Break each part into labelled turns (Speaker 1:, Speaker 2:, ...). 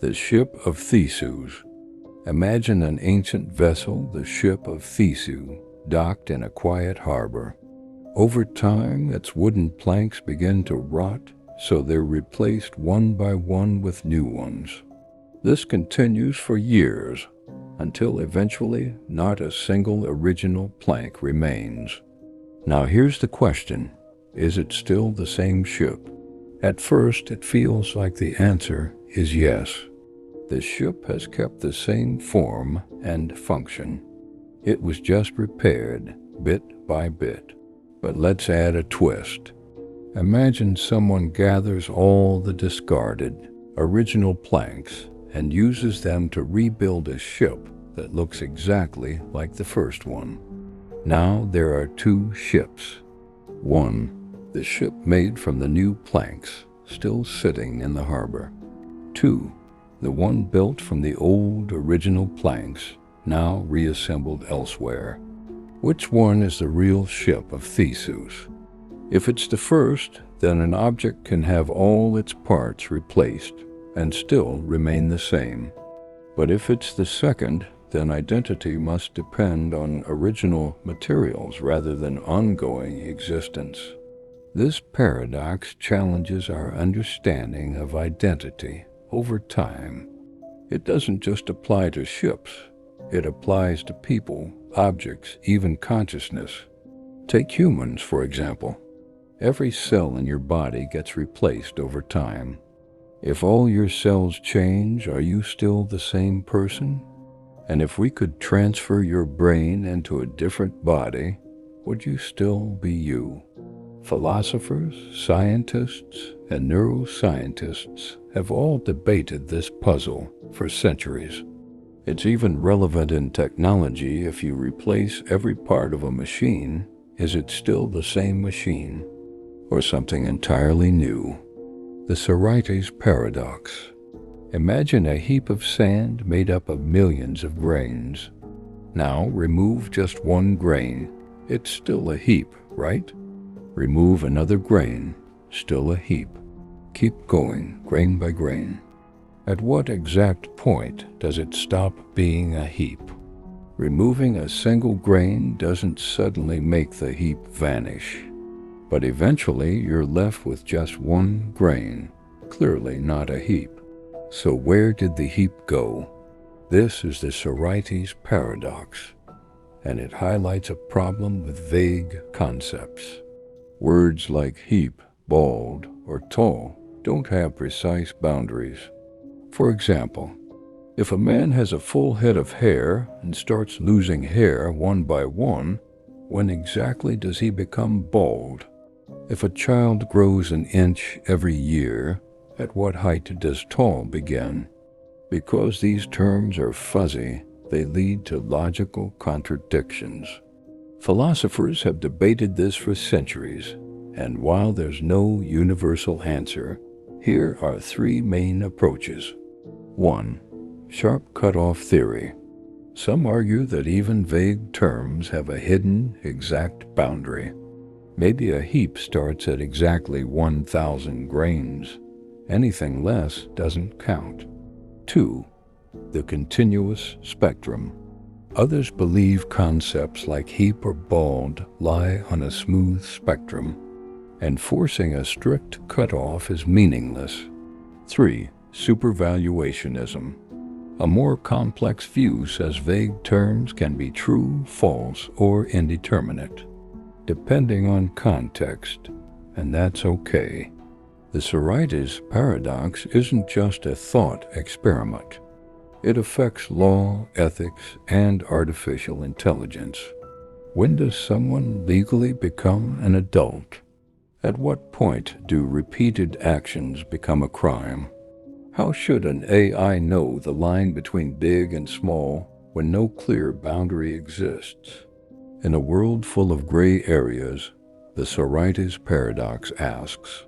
Speaker 1: The Ship of Theseus. Imagine an ancient vessel, the Ship of Theseus, docked in a quiet harbor. Over time, its wooden planks begin to rot, so they're replaced one by one with new ones. This continues for years, until eventually not a single original plank remains. Now here's the question: is it still the same ship? At first, it feels like the answer is yes. The ship has kept the same form and function. It was just repaired, bit by bit. But let's add a twist. Imagine someone gathers all the discarded, original planks and uses them to rebuild a ship that looks exactly like the first one. Now there are two ships. One, the ship made from the new planks, still sitting in the harbor. Two, the one built from the old original planks, now reassembled elsewhere. Which one is the real Ship of Theseus? If it's the first, then an object can have all its parts replaced and still remain the same. But if it's the second, then identity must depend on original materials rather than ongoing existence. This paradox challenges our understanding of identity over time. It doesn't just apply to ships. It applies to people, objects, even consciousness. Take humans, for example. Every cell in your body gets replaced over time. If all your cells change, are you still the same person? And if we could transfer your brain into a different body, would you still be you? Philosophers, scientists, and neuroscientists have all debated this puzzle for centuries. It's even relevant in technology. If you replace every part of a machine, is it still the same machine, or something entirely new? The Sorites Paradox. Imagine a heap of sand made up of millions of grains. Now remove just one grain. It's still a heap, right? Remove another grain, still a heap. Keep going, grain by grain. At what exact point does it stop being a heap? Removing a single grain doesn't suddenly make the heap vanish. But eventually you're left with just one grain, clearly not a heap. So where did the heap go? This is the Sorites Paradox, and it highlights a problem with vague concepts. Words like heap, bald, or tall don't have precise boundaries. For example, if a man has a full head of hair and starts losing hair one by one, when exactly does he become bald? If a child grows an inch every year, at what height does tall begin? Because these terms are fuzzy, they lead to logical contradictions. Philosophers have debated this for centuries, and while there's no universal answer, here are three main approaches. 1. Sharp cutoff theory. Some argue that even vague terms have a hidden, exact boundary. Maybe a heap starts at exactly 1,000 grains. Anything less doesn't count. 2. The continuous spectrum. Others believe concepts like heap or bald lie on a smooth spectrum, and forcing a strict cutoff is meaningless. 3. Supervaluationism. A more complex view says vague terms can be true, false, or indeterminate, depending on context, and that's okay. The Sorites Paradox isn't just a thought experiment. It affects law, ethics, and artificial intelligence. When does someone legally become an adult? At what point do repeated actions become a crime? How should an AI know the line between big and small when no clear boundary exists? In a world full of gray areas, the Sorites Paradox asks,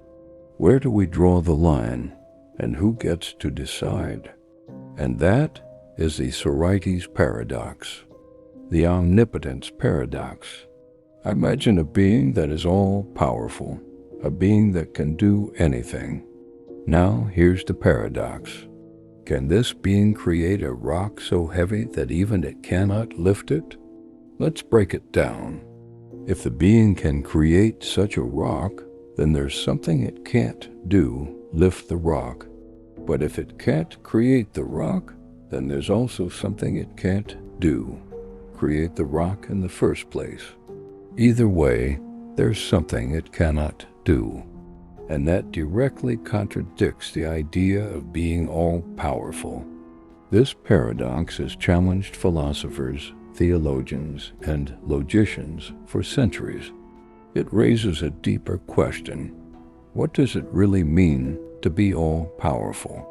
Speaker 1: where do we draw the line, and who gets to decide? And that is the Sorites Paradox, the Omnipotence Paradox. Imagine a being that is all-powerful, a being that can do anything. Now here's the paradox. Can this being create a rock so heavy that even it cannot lift it? Let's break it down. If the being can create such a rock, then there's something it can't do, lift the rock. But if it can't create the rock, then there's also something it can't do, create the rock in the first place. Either way, there's something it cannot do. And that directly contradicts the idea of being all-powerful. This paradox has challenged philosophers, theologians, and logicians for centuries. It raises a deeper question. What does it really mean to be all-powerful?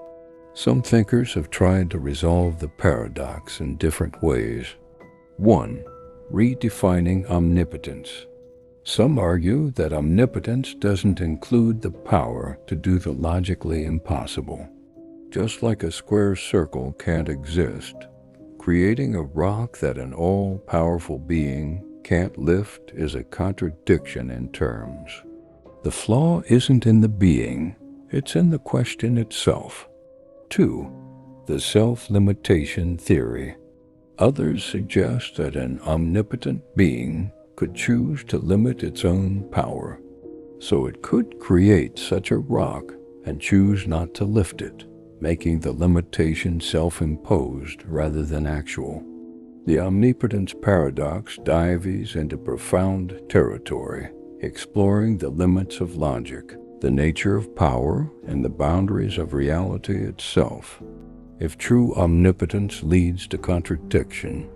Speaker 1: Some thinkers have tried to resolve the paradox in different ways. 1. Redefining omnipotence. Some argue that omnipotence doesn't include the power to do the logically impossible. Just like a square circle can't exist, creating a rock that an all-powerful being can't lift is a contradiction in terms. The flaw isn't in the being, it's in the question itself. 2. The self-limitation theory. Others suggest that an omnipotent being could choose to limit its own power, so it could create such a rock and choose not to lift it, making the limitation self-imposed rather than actual. The Omnipotence Paradox dives into profound territory, exploring the limits of logic, the nature of power, and the boundaries of reality itself. If true omnipotence leads to contradiction,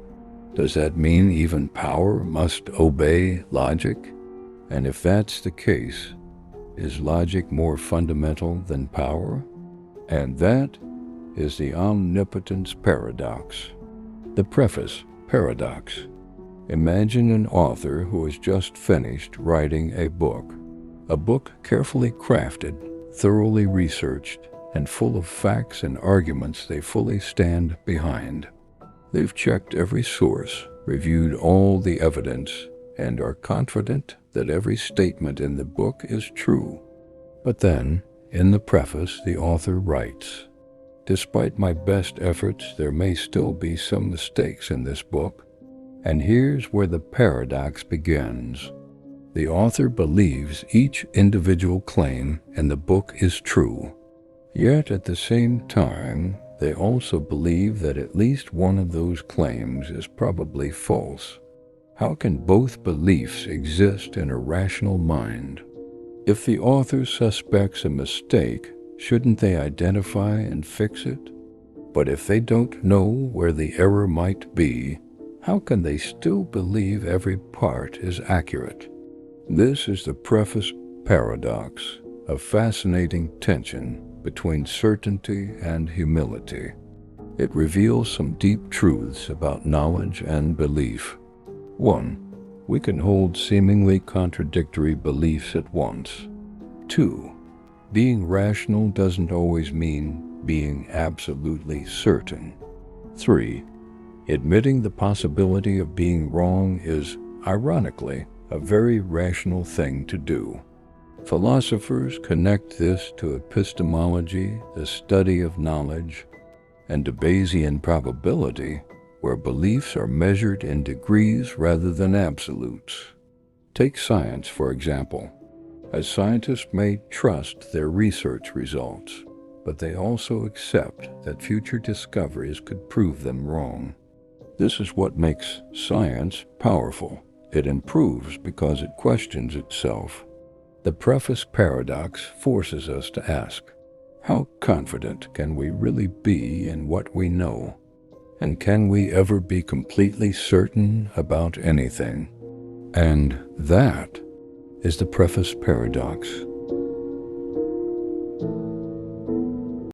Speaker 1: does that mean even power must obey logic? And if that's the case, is logic more fundamental than power? And that is the Omnipotence Paradox. The Preface Paradox. Imagine an author who has just finished writing a book carefully crafted, thoroughly researched, and full of facts and arguments they fully stand behind. They've checked every source, reviewed all the evidence, and are confident that every statement in the book is true. But then, in the preface, the author writes, "Despite my best efforts, there may still be some mistakes in this book." And here's where the paradox begins. The author believes each individual claim in the book is true, yet at the same time, they also believe that at least one of those claims is probably false. How can both beliefs exist in a rational mind? If the author suspects a mistake, shouldn't they identify and fix it? But if they don't know where the error might be, how can they still believe every part is accurate? This is the Preface Paradox, a fascinating tension between certainty and humility. It reveals some deep truths about knowledge and belief. 1. We can hold seemingly contradictory beliefs at once. 2. Being rational doesn't always mean being absolutely certain. 3. Admitting the possibility of being wrong is, ironically, a very rational thing to do. Philosophers connect this to epistemology, the study of knowledge, and to Bayesian probability, where beliefs are measured in degrees rather than absolutes. Take science, for example. A scientist may trust their research results, but they also accept that future discoveries could prove them wrong. This is what makes science powerful. It improves because it questions itself. The Preface Paradox forces us to ask, how confident can we really be in what we know? And can we ever be completely certain about anything? And that is the Preface Paradox.